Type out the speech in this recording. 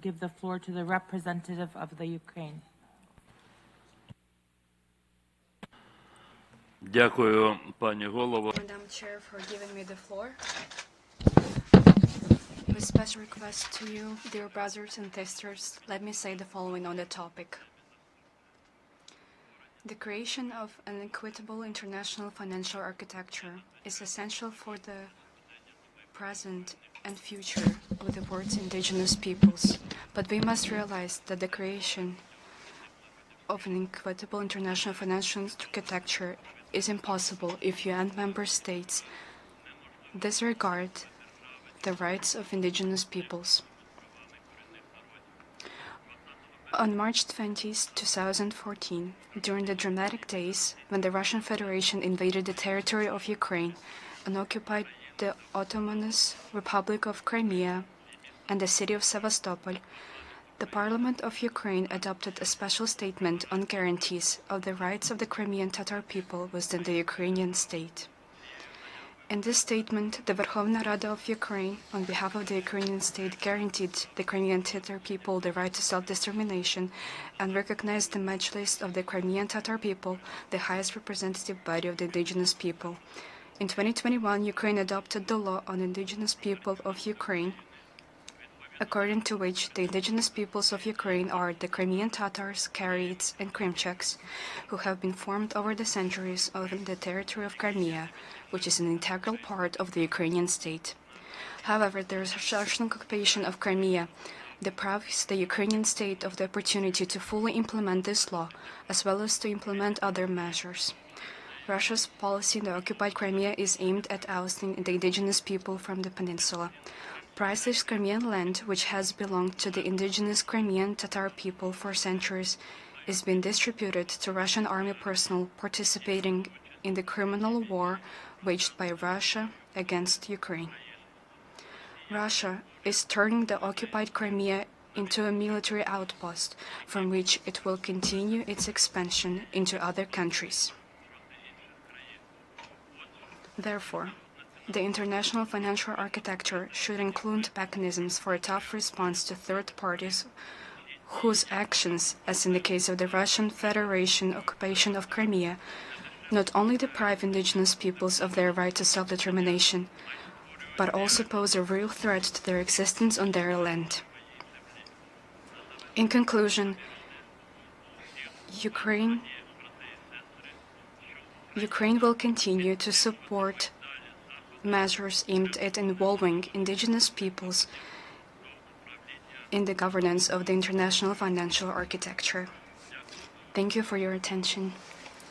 Give the floor to the representative of the Ukraine. Дякую, пані голово. Madam Chair, for giving me the floor. With special request to you, dear brothers and sisters, let me say the following on the topic. The creation of an equitable international financial architecture is essential for the present and future of the world's indigenous peoples, but we must realize that the creation of an equitable international financial architecture is impossible if UN member states disregard the rights of indigenous peoples. On March 20, 2014, during the dramatic days when the Russian Federation invaded the territory of Ukraine and occupied the Autonomous Republic of Crimea and the city of Sevastopol, the Parliament of Ukraine adopted a special statement on guarantees of the rights of the Crimean Tatar people within the Ukrainian state. In this statement, the Verkhovna Rada of Ukraine, on behalf of the Ukrainian state, guaranteed the Crimean Tatar people the right to self-determination and recognized the Medjlis of the Crimean Tatar people, the highest representative body of the indigenous people. In 2021, Ukraine adopted the law on indigenous people of Ukraine, according to which the indigenous peoples of Ukraine are the Crimean Tatars, Karaites, and Krimchaks, who have been formed over the centuries on the territory of Crimea, which is an integral part of the Ukrainian state. However, the Russian occupation of Crimea deprives the Ukrainian state of the opportunity to fully implement this law, as well as to implement other measures. Russia's policy in the occupied Crimea is aimed at ousting the indigenous people from the peninsula. Priceless Crimean land, which has belonged to the indigenous Crimean Tatar people for centuries, is being distributed to Russian army personnel participating in the criminal war waged by Russia against Ukraine. Russia is turning the occupied Crimea into a military outpost from which it will continue its expansion into other countries. Therefore, the international financial architecture should include mechanisms for a tough response to third parties whose actions, as in the case of the Russian Federation occupation of Crimea, not only deprive indigenous peoples of their right to self-determination, but also pose a real threat to their existence on their land. In conclusion, Ukraine will continue to support measures aimed at involving indigenous peoples in the governance of the international financial architecture. Thank you for your attention.